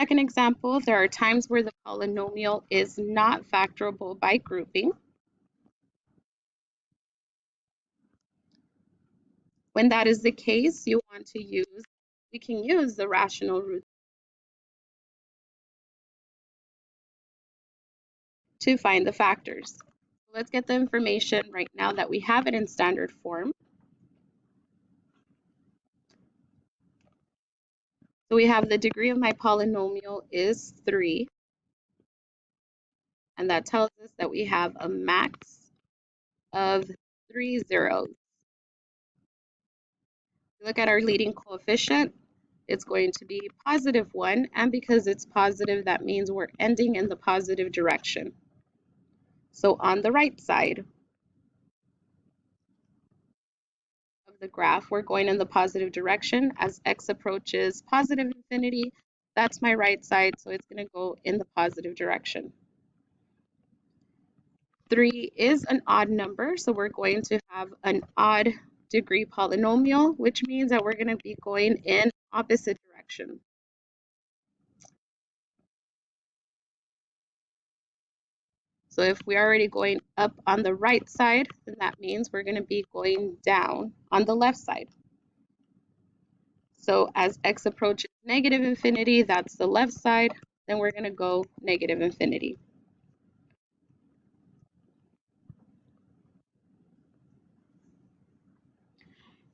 Second example, there are times where the polynomial is not factorable by grouping. When that is the case, we can use the rational root to find the factors. Let's get the information right now that we have it in standard form. So we have the degree of my polynomial is 3, and that tells us that we have a max of 3 zeros. Look at our leading coefficient. It's going to be +1, and because it's positive, that means we're ending in the positive direction. So on the right side of the graph, we're going in the positive direction. As x approaches positive infinity, that's my right side, so it's going to go in the positive direction. 3 is an odd number, so we're going to have an odd degree polynomial, which means that we're going to be going in opposite direction. So if we're already going up on the right side, then that means we're going to be going down on the left side. So as x approaches negative infinity, that's the left side, then we're going to go negative infinity.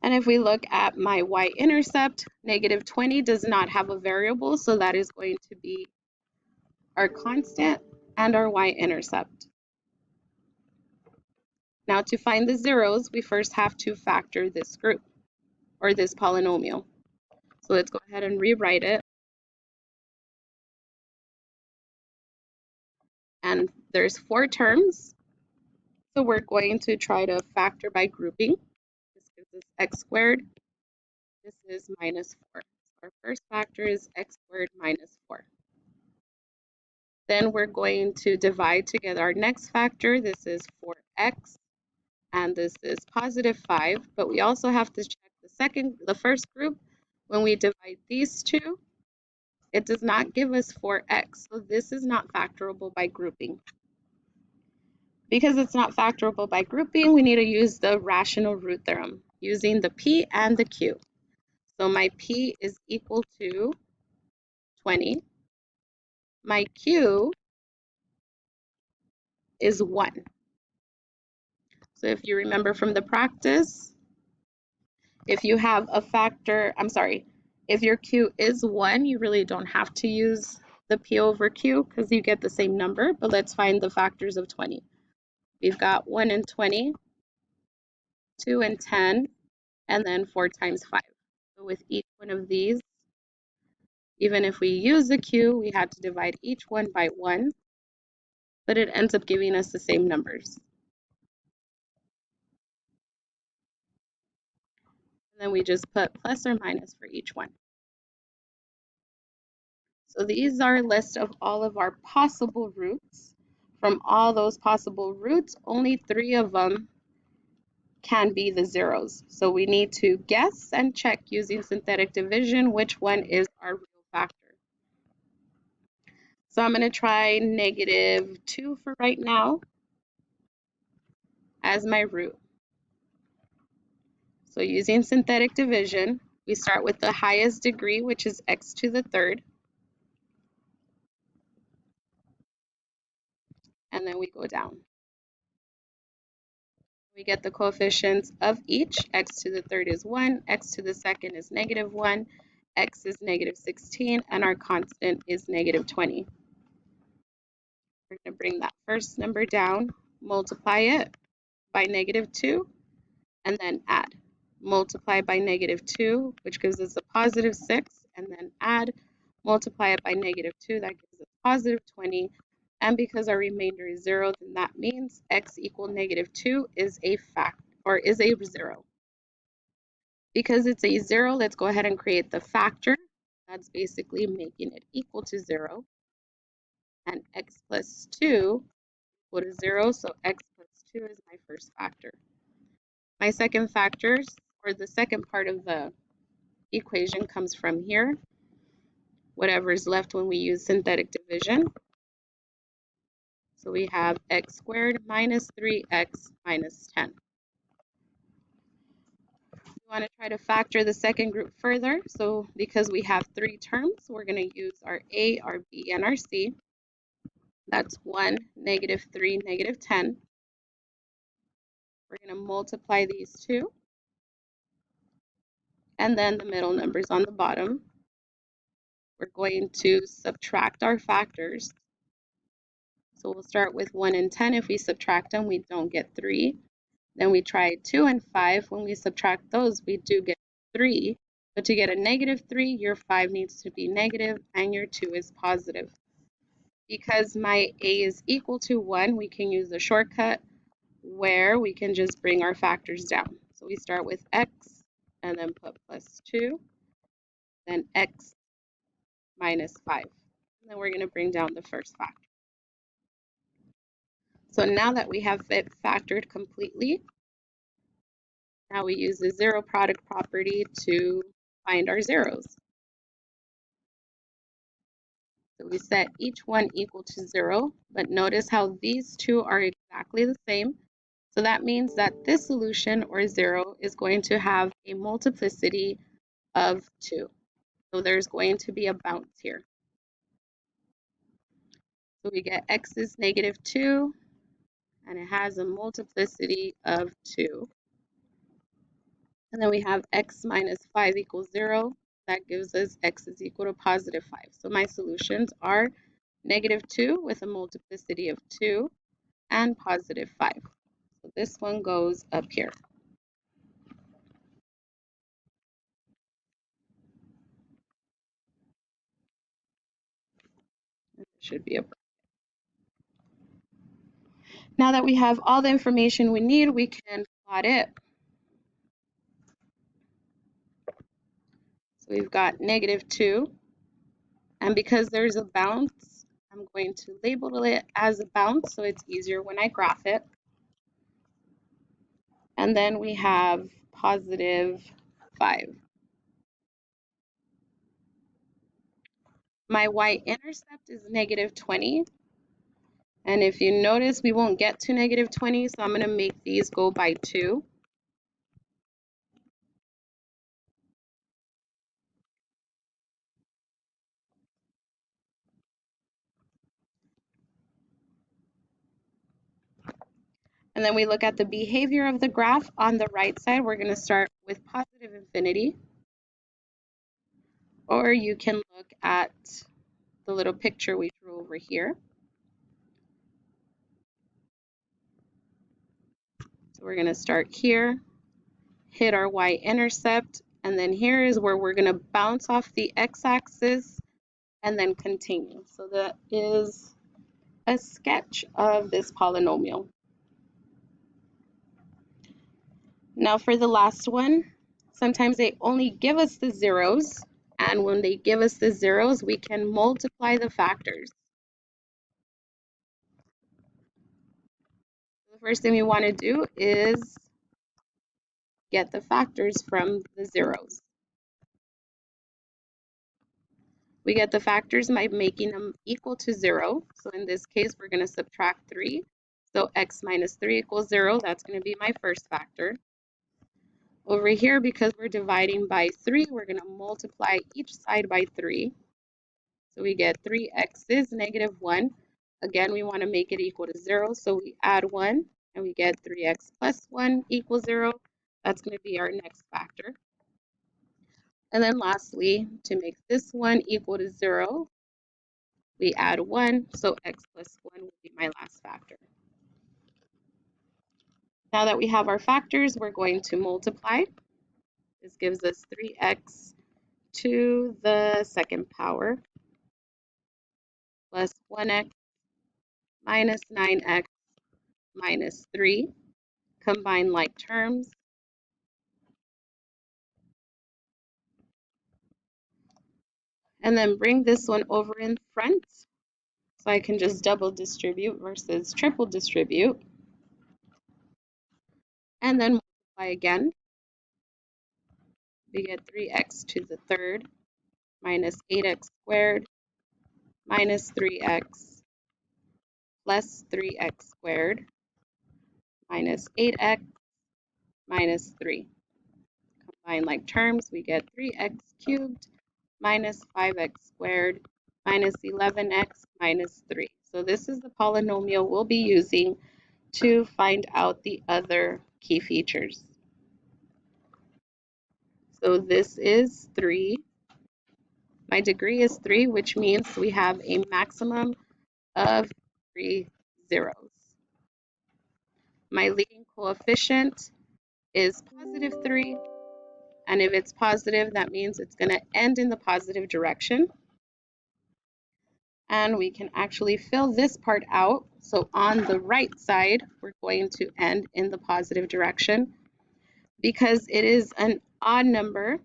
And if we look at my y-intercept, -20 does not have a variable, so that is going to be our constant and our y-intercept. Now to find the zeros, we first have to factor this group, or this polynomial. So let's go ahead and rewrite it. And there's 4 terms, so we're going to try to factor by grouping. This gives us x squared. This is -4. So our first factor is x squared minus 4. Then we're going to divide together our next factor. This is 4x, and this is +5. But we also have to check the first group. When we divide these two, it does not give us 4x, so this is not factorable by grouping. Because it's not factorable by grouping, we need to use the rational root theorem using the p and the q. So my p is equal to 20. My q is 1. So if you remember from the practice, if you have a factor, if your q is 1, you really don't have to use the p over q because you get the same number, but let's find the factors of 20. We've got 1 and 20, 2 and 10, and then 4 times 5. So with each one of these, even if we use the q, we had to divide each one by 1, but it ends up giving us the same numbers. And then we just put plus or minus for each one. So these are a list of all of our possible roots. From all those possible roots, only 3 of them can be the zeros. So we need to guess and check using synthetic division which one is our real factor. So I'm going to try -2 for right now as my root. So using synthetic division, we start with the highest degree, which is x to the third. And then we go down. We get the coefficients of each. X to the third is 1, x to the second is -1, x is -16, and our constant is -20. We're going to bring that first number down, multiply it by -2, and then add. Multiply by -2, which gives us a +6, and then add. Multiply it by -2, that gives us +20. And because our remainder is 0, then that means x equal -2 is a is a 0. Because it's a 0, let's go ahead and create the factor. That's basically making it equal to 0. And x plus 2 equal to 0, so x plus 2 is my first factor. My second factors, or the second part of the equation, comes from here. whatever is left when we use synthetic division. So we have x squared minus 3x minus 10. We want to try to factor the second group further. So because we have three terms, we're going to use our a, our b, and our c. That's 1, -3, -10. We're going to multiply these two, and then the middle numbers on the bottom. We're going to subtract our factors. So we'll start with 1 and 10. If we subtract them, we don't get 3. Then we try 2 and 5. When we subtract those, we do get 3. But to get a -3, your 5 needs to be negative and your 2 is positive. Because my a is equal to 1, we can use a shortcut where we can just bring our factors down. So we start with x and then put plus 2, then x minus 5. And then we're going to bring down the first factor. So now that we have it factored completely, now we use the zero product property to find our zeros. So we set each one equal to 0, but notice how these two are exactly the same. So that means that this solution, or 0, is going to have a multiplicity of 2. So there's going to be a bounce here. So we get x is -2, and it has a multiplicity of 2. And then we have x minus 5 equals 0. That gives us x is equal to positive 5. So my solutions are -2 with a multiplicity of 2 and positive 5. So this one goes up here. It should be a. Now that we have all the information we need, we can plot it. So we've got -2, and because there's a bounce, I'm going to label it as a bounce so it's easier when I graph it. And then we have positive 5. My y-intercept is -20. And if you notice, we won't get to -20, so I'm going to make these go by 2. And then we look at the behavior of the graph. On the right side, we're going to start with positive infinity. Or you can look at the little picture we drew over here. So we're going to start here, hit our y-intercept, and then here is where we're going to bounce off the x-axis and then continue. So that is a sketch of this polynomial. Now for the last one, sometimes they only give us the zeros, and when they give us the zeros, we can multiply the factors. The first thing we want to do is get the factors from the zeros. We get the factors by making them equal to 0. So in this case, we're going to subtract 3. So x minus 3 equals 0. That's going to be my first factor. Over here, because we're dividing by 3, we're going to multiply each side by 3. So we get 3x is -1. Again, we want to make it equal to 0. So we add 1, and we get 3x plus 1 equals 0. That's going to be our next factor. And then lastly, to make this one equal to 0, we add 1, so x plus 1 will be my last factor. Now that we have our factors, we're going to multiply. This gives us 3x to the second power plus 1x minus 9x minus 3. Combine like terms. And then bring this one over in front. So I can just double distribute versus triple distribute. And then multiply again. We get 3x to the third minus 8x squared minus 3x plus 3x squared minus 8x minus 3. Combine like terms, we get 3x cubed minus 5x squared minus 11x minus 3. So this is the polynomial we'll be using to find out the other key features. So this is 3. My degree is 3, which means we have a maximum of 3 zeros. My leading coefficient is positive 3, and if it's positive, that means it's going to end in the positive direction. And we can actually fill this part out. So on the right side, we're going to end in the positive direction. Because it is an odd number,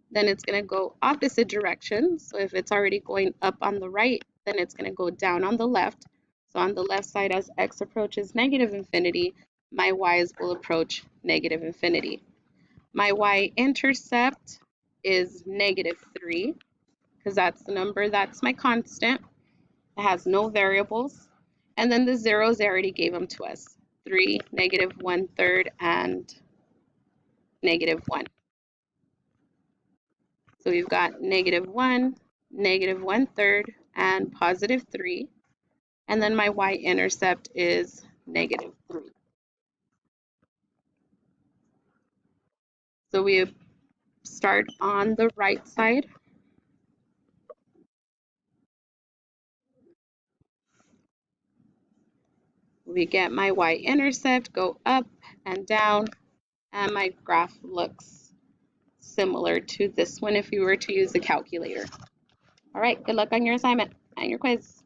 then it's going to go opposite direction. So if it's already going up on the right, then it's going to go down on the left. So on the left side, as x approaches negative infinity, my y's will approach negative infinity. My y-intercept is negative 3, because that's the number that's my constant. It has no variables. And then the zeros, I already gave them to us. 3, negative 1/3, and negative 1. So we've got negative 1, negative 1/3, and positive 3. And then my y-intercept is negative 3. So we start on the right side. We get my y-intercept, go up and down, and my graph looks similar to this one if you were to use a calculator. All right, good luck on your assignment and your quiz.